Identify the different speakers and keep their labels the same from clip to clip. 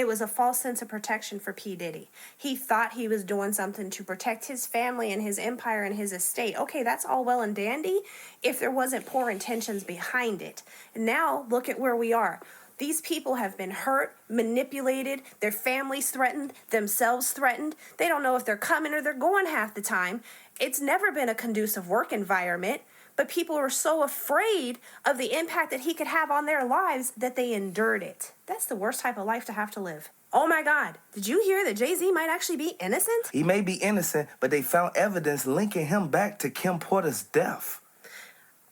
Speaker 1: It was a false sense of protection for P. Diddy. He thought he was doing something to protect his family and his empire and his estate. Okay, that's all well and dandy if there wasn't poor intentions behind it. And now, look at where we are. These people have been hurt, manipulated, their families threatened, themselves threatened. They don't know if they're coming or they're going half the time. It's never been a conducive work environment, but people were so afraid of the impact that he could have on their lives that they endured it. That's the worst type of life to have to live. Oh my God, did you hear that Jay-Z might actually be innocent?
Speaker 2: He may be innocent, but they found evidence linking him back to Kim Porter's death.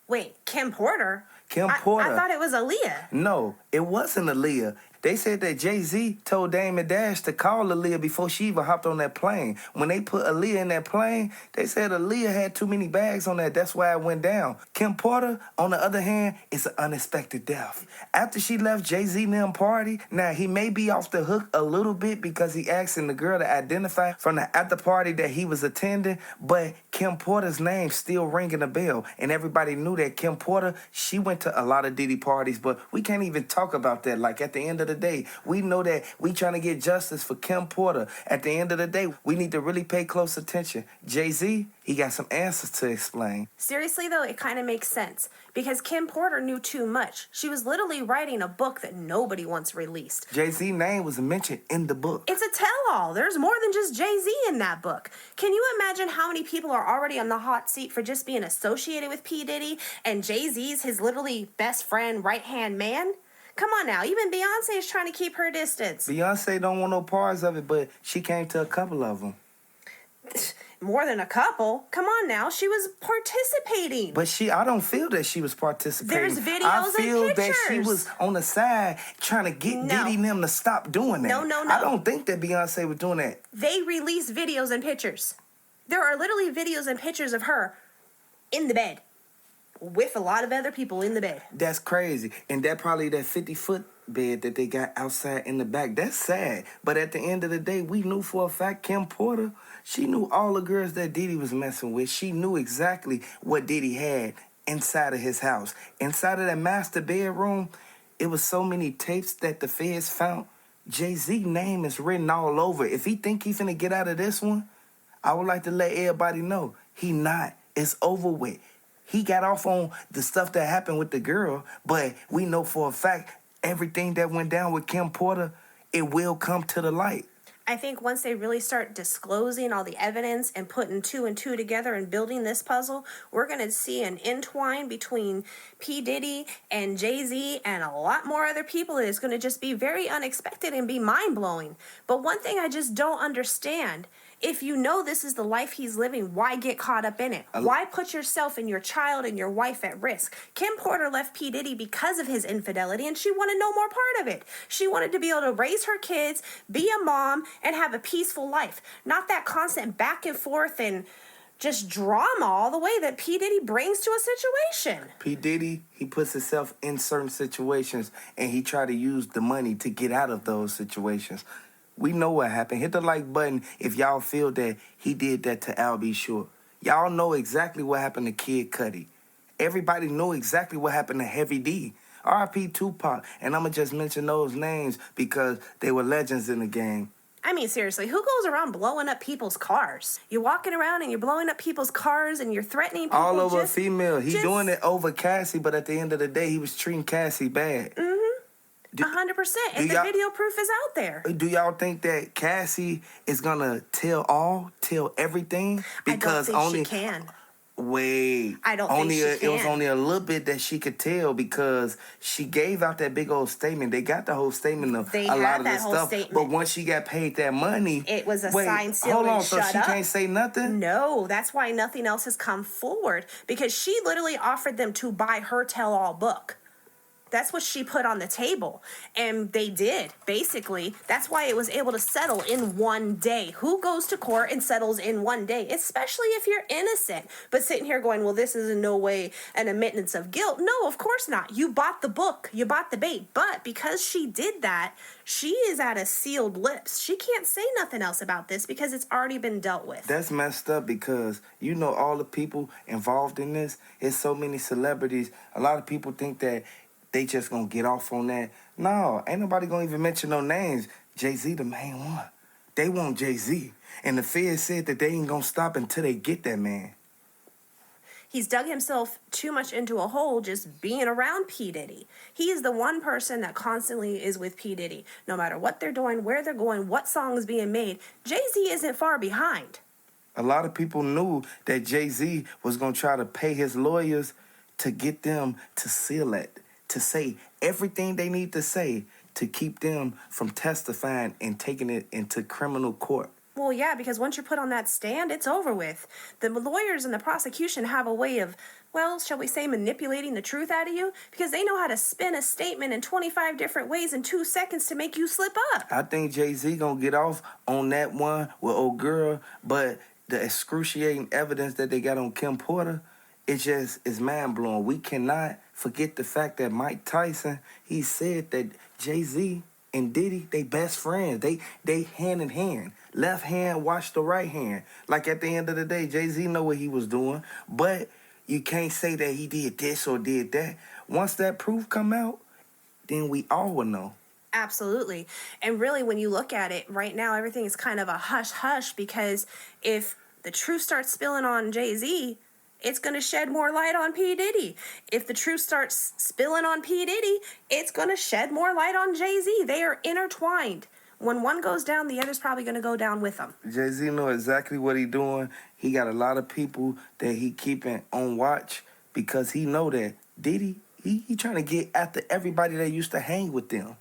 Speaker 1: Wait, Kim Porter?
Speaker 2: Kim Porter.
Speaker 1: I thought it was Aaliyah.
Speaker 2: No, it wasn't Aaliyah. They said that Jay-Z told Dame and Dash to call Aaliyah before she even hopped on that plane. When they put Aaliyah in that plane, they said Aaliyah had too many bags on that. That's why it went down. Kim Porter, on the other hand, is an unexpected death. After she left Jay-Z and them party, now he may be off the hook a little bit because he asking the girl to identify from the after party that he was attending, but Kim Porter's name still ringing a bell. And everybody knew that Kim Porter, she went to a lot of Diddy parties, but we can't even talk about that. Like at the end of the day, we know that we trying to get justice for Kim Porter. At the end of the day, we need to really pay close attention. Jay-Z, he got some answers to explain.
Speaker 1: Seriously, though, it kind of makes sense because Kim Porter knew too much. She was literally writing a book that nobody wants released.
Speaker 2: Jay-Z's name was mentioned in the book.
Speaker 1: It's a tell-all. There's more than just Jay-Z in that book. Can you imagine how many people are already on the hot seat for just being associated with P. Diddy and Jay-Z's his literally best friend, right-hand man? Come on now, even Beyonce is trying to keep her distance.
Speaker 2: Beyonce don't want no parts of it, but she came to a couple of them.
Speaker 1: More than a couple. Come on now, she was participating.
Speaker 2: But I don't feel that she was participating.
Speaker 1: There's videos
Speaker 2: I feel
Speaker 1: and pictures.
Speaker 2: that she was on the side trying to get Diddy and them to stop doing that.
Speaker 1: No.
Speaker 2: I don't think that Beyonce was doing that.
Speaker 1: They released videos and pictures. There are literally videos and pictures of her in the bed with a lot of other people in the bed.
Speaker 2: That's crazy. And that probably that 50-foot bed that they got outside in the back. That's sad. But at the end of the day, we knew for a fact Kim Porter, she knew all the girls that Diddy was messing with. She knew exactly what Diddy had inside of his house. Inside of that master bedroom, it was so many tapes that the feds found. Jay-Z's name is written all over. If he think he's finna get out of this one, I would like to let everybody know he not. It's over with. He got off on the stuff that happened with the girl, but we know for a fact everything that went down with Kim Porter, it will come to the light.
Speaker 1: I think once they really start disclosing all the evidence and putting two and two together and building this puzzle, we're going to see an entwine between P. Diddy and Jay-Z and a lot more other people that is going to just be very unexpected and be mind-blowing. But one thing I just don't understand, if you know this is the life he's living, why get caught up in it? Why put yourself and your child and your wife at risk? Kim Porter left P. Diddy because of his infidelity, and she wanted no more part of it. She wanted to be able to raise her kids, be a mom, and have a peaceful life. Not that constant back and forth and just drama all the way that P. Diddy brings to a situation.
Speaker 2: P. Diddy, he puts himself in certain situations, and he try to use the money to get out of those situations. We know what happened. Hit the like button if y'all feel that he did that to Al B. Short. Y'all know exactly what happened to Kid Cudi. Everybody know exactly what happened to Heavy D. R.I.P. Tupac. And I'm going to just mention those names because they were legends in the game.
Speaker 1: I mean, seriously, who goes around blowing up people's cars? You're walking around and you're blowing up people's cars and you're threatening people.
Speaker 2: All over a female. He doing it over Cassie, but at the end of the day, he was treating Cassie bad.
Speaker 1: 100%. And the video proof is out there.
Speaker 2: Do y'all think that Cassie is going to tell everything? Because
Speaker 1: I don't think she can.
Speaker 2: Wait.
Speaker 1: I don't think she can.
Speaker 2: It was only a little bit that she could tell because she gave out that big old statement. They got the whole statement of a lot of the stuff.
Speaker 1: Statement.
Speaker 2: But once she got paid that money,
Speaker 1: it was a sign sealed
Speaker 2: hold on,
Speaker 1: and
Speaker 2: so she can't say nothing?
Speaker 1: No, that's why nothing else has come forward. Because she literally offered them to buy her tell-all book. That's what she put on the table. And they did, basically. That's why it was able to settle in one day. Who goes to court and settles in one day? Especially if you're innocent. But sitting here going, well, this is in no way an admittance of guilt. No, of course not. You bought the book. You bought the bait. But because she did that, she is at a sealed lips. She can't say nothing else about this because it's already been dealt with.
Speaker 2: That's messed up because, you know, all the people involved in this, it's so many celebrities. A lot of people think that they just gonna get off on that. No, ain't nobody gonna even mention no names. Jay-Z the main one. They want Jay-Z. And the Fed said that they ain't gonna stop until they get that man.
Speaker 1: He's dug himself too much into a hole just being around P. Diddy. He is the one person that constantly is with P. Diddy. No matter what they're doing, where they're going, what song is being made, Jay-Z isn't far behind.
Speaker 2: A lot of people knew that Jay-Z was gonna try to pay his lawyers to get them to seal it, to say everything they need to say to keep them from testifying and taking it into criminal court.
Speaker 1: Well, yeah, because once you're put on that stand, it's over with. The lawyers and the prosecution have a way of, well, shall we say, manipulating the truth out of you, because they know how to spin a statement in 25 different ways in 2 seconds to make you slip up.
Speaker 2: I think Jay-Z gonna get off on that one with old girl, but the excruciating evidence that they got on Kim Porter, it just is mind-blowing. We cannot forget the fact that Mike Tyson, he said that Jay-Z and Diddy, they best friends. They hand in hand. Left hand wash the right hand. Like at the end of the day, Jay-Z know what he was doing, but you can't say that he did this or did that. Once that proof come out, then we all will know.
Speaker 1: Absolutely. And really, when you look at it right now, everything is kind of a hush-hush, because if the truth starts spilling on Jay-Z, it's going to shed more light on P. Diddy. If the truth starts spilling on P. Diddy, it's going to shed more light on Jay-Z. They are intertwined. When one goes down, the other's probably going to go down with them.
Speaker 2: Jay-Z know exactly what he doing. He got a lot of people that he keeping on watch because he know that Diddy, he trying to get after everybody that used to hang with them.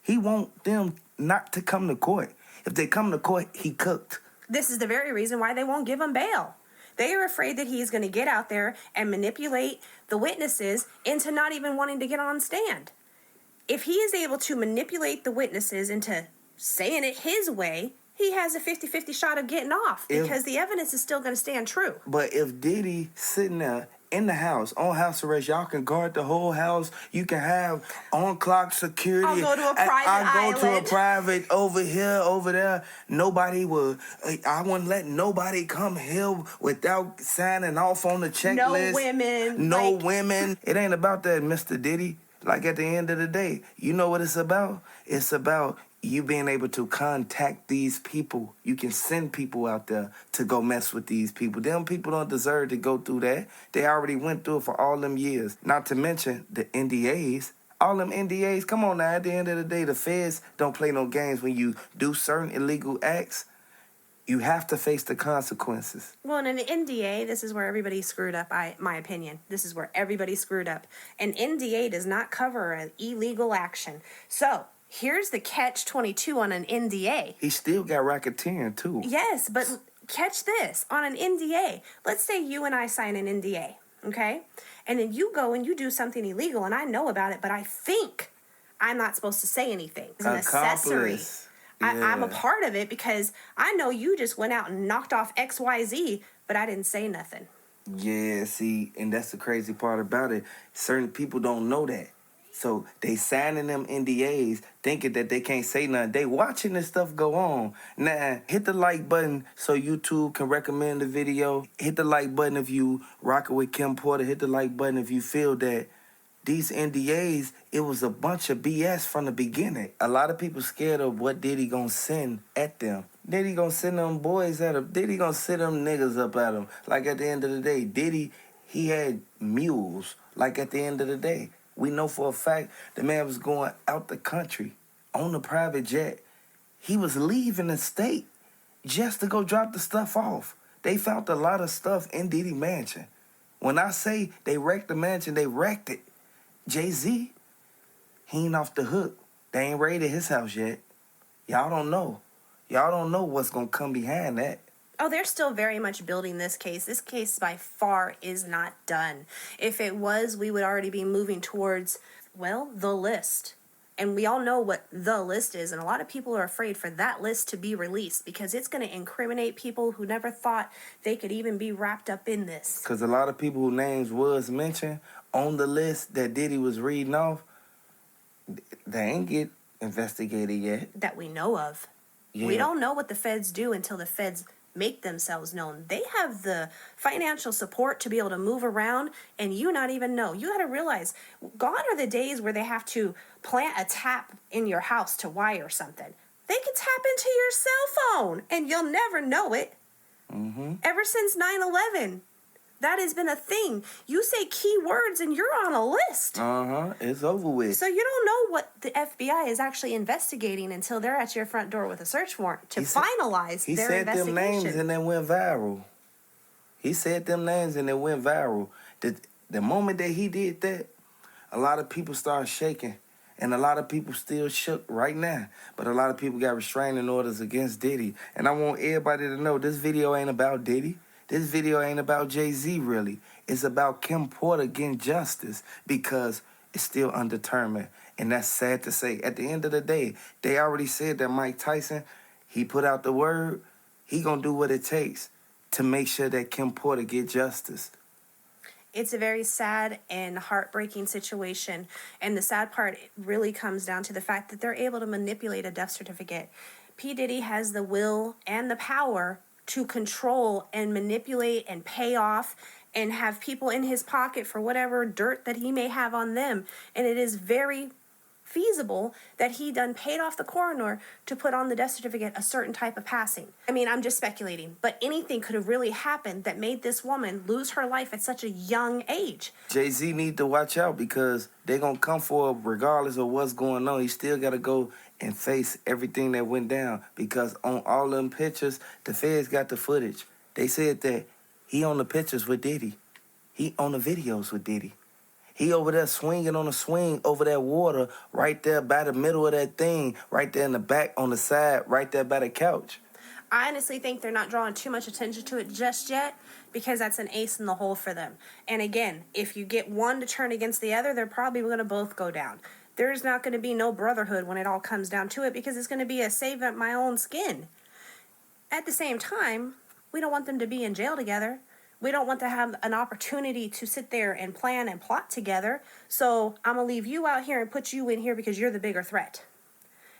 Speaker 2: He want them not to come to court. If they come to court, he cooked.
Speaker 1: This is the very reason why they won't give him bail. They are afraid that he's going to get out there and manipulate the witnesses into not even wanting to get on stand. If he is able to manipulate the witnesses into saying it his way, he has a 50-50 shot of getting off, because the evidence is still going to stand true.
Speaker 2: But if Diddy sitting there in the house, on house arrest, y'all can guard the whole house. You can have on-clock security.
Speaker 1: I'll go to a private island.
Speaker 2: I go to a private over here, over there. Nobody will, I wouldn't let nobody come here without signing off on the checklist.
Speaker 1: No women.
Speaker 2: No women. It ain't about that, Mr. Diddy. Like at the end of the day, you know what it's about? It's about you being able to contact these people. You can send people out there to go mess with these people. Them people don't deserve to go through that. They already went through it for all them years. Not to mention the NDAs. All them NDAs, come on now, at the end of the day, the feds don't play no games. When you do certain illegal acts, you have to face the consequences.
Speaker 1: Well, in an NDA, this is where everybody screwed up, my opinion. This is where everybody screwed up. An NDA does not cover an illegal action. So, here's the catch-22 on an NDA.
Speaker 2: He still got racketeering, too.
Speaker 1: Yes, but catch this. On an NDA, let's say you and I sign an NDA, okay? And then you go and you do something illegal, and I know about it, but I think I'm not supposed to say anything. It's an accessory.
Speaker 2: Yeah.
Speaker 1: I'm a part of it because I know you just went out and knocked off XYZ, but I didn't say nothing.
Speaker 2: Yeah, see, and that's the crazy part about it. Certain people don't know that. So they signing them NDAs thinking that they can't say nothing. They watching this stuff go on. Now, hit the like button so YouTube can recommend the video. Hit the like button if you rocking with Kim Porter. Hit the like button if you feel that these NDAs, it was a bunch of BS from the beginning. A lot of people scared of what Diddy gonna send at them. Diddy gonna send them boys at them. Diddy gonna send them niggas up at them. Like at the end of the day, Diddy, he had mules. Like at the end of the day, we know for a fact the man was going out the country on a private jet. He was leaving the state just to go drop the stuff off. They found a lot of stuff in Diddy mansion. When I say they wrecked the mansion, they wrecked it. Jay-Z, he ain't off the hook. They ain't raided his house yet. Y'all don't know. Y'all don't know what's going to come behind that.
Speaker 1: Oh, they're still very much building this case. This case by far is not done. If it was, we would already be moving towards, well, the list. And we all know what the list is. And a lot of people are afraid for that list to be released because it's going to incriminate people who never thought they could even be wrapped up in this.
Speaker 2: Because a lot of people whose names was mentioned on the list that Diddy was reading off, they ain't get investigated yet.
Speaker 1: That we know of. Yeah. We don't know what the feds do until the feds make themselves known. They have the financial support to be able to move around and you not even know. You got to realize, gone are the days where they have to plant a tap in your house to wire something. They tap into your cell phone and you'll never know it. Ever since 9/11, that has been a thing. You say keywords and you're on a list.
Speaker 2: It's over with.
Speaker 1: So you don't know what the FBI is actually investigating until they're at your front door with a search warrant to finalize their investigation.
Speaker 2: He said them names and they went viral. He said them names and it went viral. The moment that he did that, a lot of people started shaking. And a lot of people still shook right now. But a lot of people got restraining orders against Diddy. And I want everybody to know this video ain't about Diddy. This video ain't about Jay-Z, really. It's about Kim Porter getting justice because it's still undetermined. And that's sad to say. At the end of the day, they already said that Mike Tyson, he put out the word, he gonna do what it takes to make sure that Kim Porter get justice.
Speaker 1: It's a very sad and heartbreaking situation. And the sad part really comes down to the fact that they're able to manipulate a death certificate. P. Diddy has the will and the power to control and manipulate and pay off and have people in his pocket for whatever dirt that he may have on them. And it is very feasible that he done paid off the coroner to put on the death certificate a certain type of passing. I mean, I'm just speculating, but anything could have really happened that made this woman lose her life at such a young age.
Speaker 2: Jay-Z need to watch out because they're going to come for him regardless of what's going on. He still got to go and face everything that went down because on all them pictures, the feds got the footage. They said that he on the pictures with Diddy. He on the videos with Diddy. He over there swinging on a swing over that water right there by the middle of that thing, right there in the back on the side, right there by the couch.
Speaker 1: I honestly think they're not drawing too much attention to it just yet because that's an ace in the hole for them. And again, if you get one to turn against the other, they're probably going to both go down. There's not going to be no brotherhood when it all comes down to it because it's going to be a save at my own skin. At the same time, we don't want them to be in jail together. We don't want to have an opportunity to sit there and plan and plot together. So I'm going to leave you out here and put you in here because you're the bigger threat.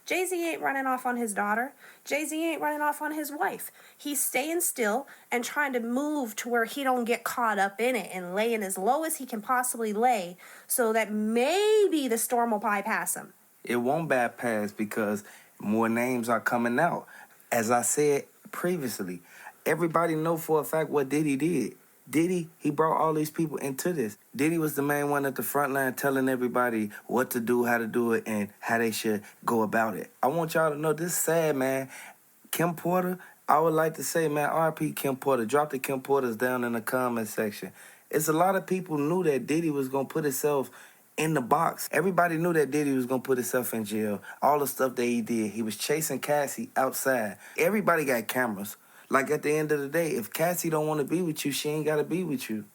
Speaker 1: Jay-Z ain't running off on his daughter. Jay-Z ain't running off on his wife. He's staying still and trying to move to where he don't get caught up in it and laying as low as he can possibly lay so that maybe the storm will bypass him.
Speaker 2: It won't bypass because more names are coming out. As I said previously, everybody know for a fact what Diddy did. Diddy, he brought all these people into this. Diddy was the main one at the front line telling everybody what to do, how to do it, and how they should go about it. I want y'all to know this is sad, man. Kim Porter, I would like to say, man, RP Kim Porter. Drop the Kim Porters down in the comment section. It's a lot of people knew that Diddy was going to put himself in the box. Everybody knew that Diddy was going to put himself in jail. All the stuff that he did. He was chasing Cathy outside. Everybody got cameras. Like, at the end of the day, if Cathy don't want to be with you, she ain't got to be with you.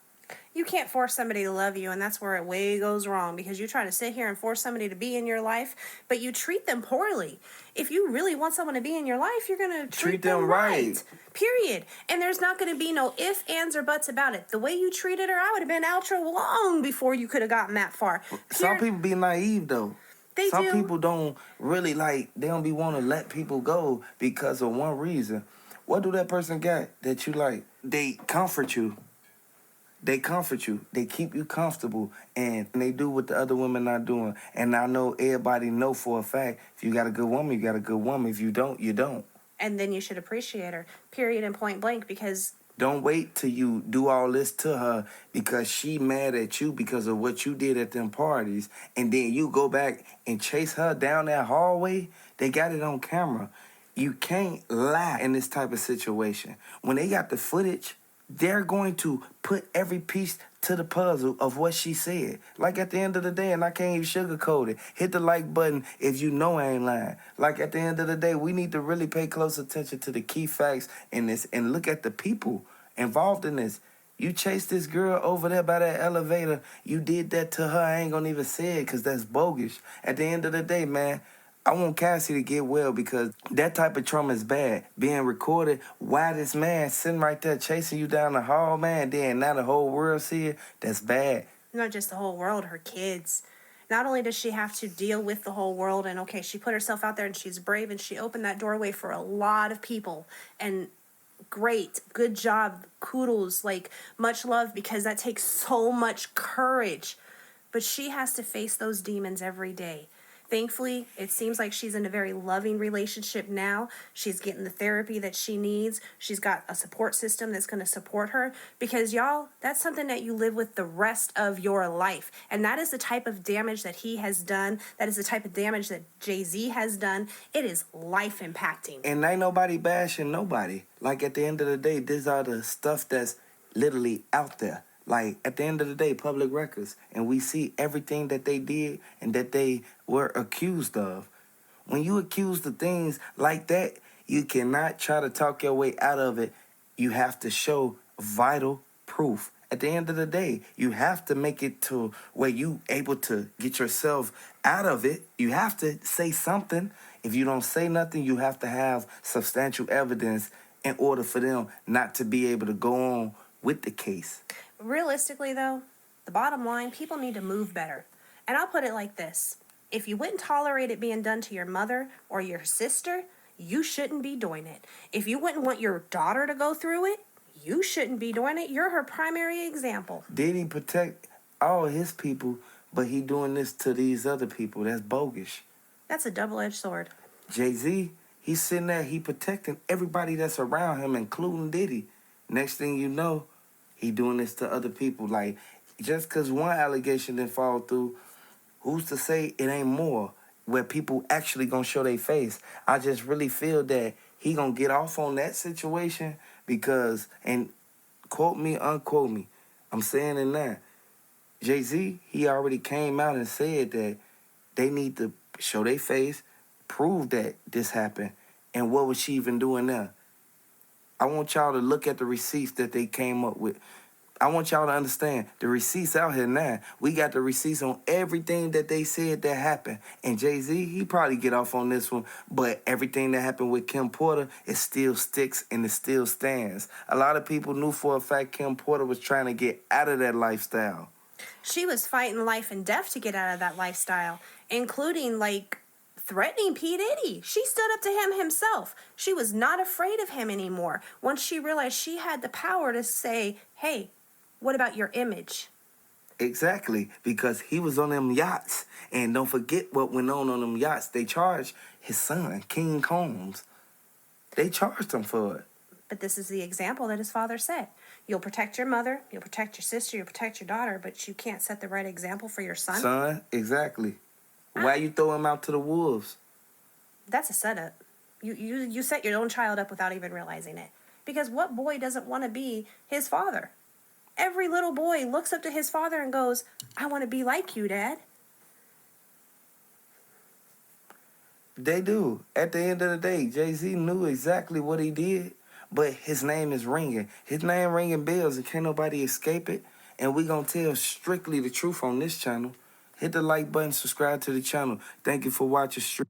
Speaker 1: You can't force somebody to love you, and that's where it way goes wrong because you try to sit here and force somebody to be in your life, but you treat them poorly. If you really want someone to be in your life, you're going to treat them right. Period. And there's not going to be no ifs, ands, or buts about it. The way you treated her, I would have been outro long before you could have gotten that far.
Speaker 2: Some people be naive, though. Some people don't really, they don't be want to let people go because of one reason. What do that person got that you like? They comfort you. They comfort you. They keep you comfortable. And they do what the other women not doing. And I know everybody know for a fact, if you got a good woman, you got a good woman. If you don't, you don't.
Speaker 1: And then you should appreciate her, period and point blank, because...
Speaker 2: Don't wait till you do all this to her because she mad at you because of what you did at them parties. And then you go back and chase her down that hallway. They got it on camera. You can't lie in this type of situation. When they got the footage, they're going to put every piece to the puzzle of what she said. Like at the end of the day, and I can't even sugarcoat it, hit the like button if you know I ain't lying. Like at the end of the day, we need to really pay close attention to the key facts in this and look at the people involved in this. You chased this girl over there by that elevator. You did that to her. I ain't gonna even say it because that's bogus. At the end of the day, man, I want Cathy to get well because that type of trauma is bad. Being recorded while this man sitting right there chasing you down the hall, man, then now the whole world see it, that's bad.
Speaker 1: Not just the whole world, her kids. Not only does she have to deal with the whole world and, okay, she put herself out there and she's brave and she opened that doorway for a lot of people. And great, good job, kudos, much love because that takes so much courage. But she has to face those demons every day. Thankfully, it seems like she's in a very loving relationship now. She's getting the therapy that she needs. She's got a support system that's going to support her because, y'all, that's something that you live with the rest of your life. And that is the type of damage that he has done. That is the type of damage that Jay-Z has done. It is life impacting.
Speaker 2: And ain't nobody bashing nobody. Like, at the end of the day, these are the stuff that's literally out there. Like, at the end of the day, public records. And we see everything that they did and that they were accused of. When you accused of things like that, you cannot try to talk your way out of it. You have to show vital proof. At the end of the day, you have to make it to where you able to get yourself out of it. You have to say something. If you don't say nothing, you have to have substantial evidence in order for them not to be able to go on with the case.
Speaker 1: Realistically, though, the bottom line, people need to move better. And I'll put it like this. If you wouldn't tolerate it being done to your mother or your sister, you shouldn't be doing it. If you wouldn't want your daughter to go through it, you shouldn't be doing it. You're her primary example.
Speaker 2: Diddy protect all his people, but he doing this to these other people. That's bogus.
Speaker 1: That's a double-edged sword.
Speaker 2: Jay-Z, he's sitting there, he protecting everybody that's around him, including Diddy. Next thing you know, he doing this to other people. Like, just because one allegation didn't fall through, who's to say it ain't more where people actually gonna show their face? I just really feel that he gonna get off on that situation because, and quote me, unquote me, I'm saying it now, Jay-Z, he already came out and said that they need to show their face, prove that this happened, and what was she even doing there? I want y'all to look at the receipts that they came up with. I want y'all to understand the receipts out here now. We got the receipts on everything that they said that happened. And Jay-Z, he probably get off on this one, but everything that happened with Kim Porter, it still sticks and it still stands. A lot of people knew for a fact Kim Porter was trying to get out of that lifestyle.
Speaker 1: She was fighting life and death to get out of that lifestyle, including, like, threatening P. Diddy. She stood up to him himself. She was not afraid of him anymore once she realized she had the power to say, hey, what about your image?
Speaker 2: Exactly, because he was on them yachts. And don't forget what went on them yachts. They charged his son, King Combs. They charged him for it.
Speaker 1: But this is the example that his father set. You'll protect your mother, you'll protect your sister, you'll protect your daughter, but you can't set the right example for your son.
Speaker 2: Son, exactly. Why you throw him out to the wolves?
Speaker 1: That's a setup. You set your own child up without even realizing it. Because what boy doesn't want to be his father? Every little boy looks up to his father and goes, I want to be like you, Dad.
Speaker 2: They do. At the end of the day, Jay-Z knew exactly what he did, but his name is ringing. His name ringing bells and can't nobody escape it. And we gonna tell strictly the truth on this channel. Hit the like button, subscribe to the channel. Thank you for watching.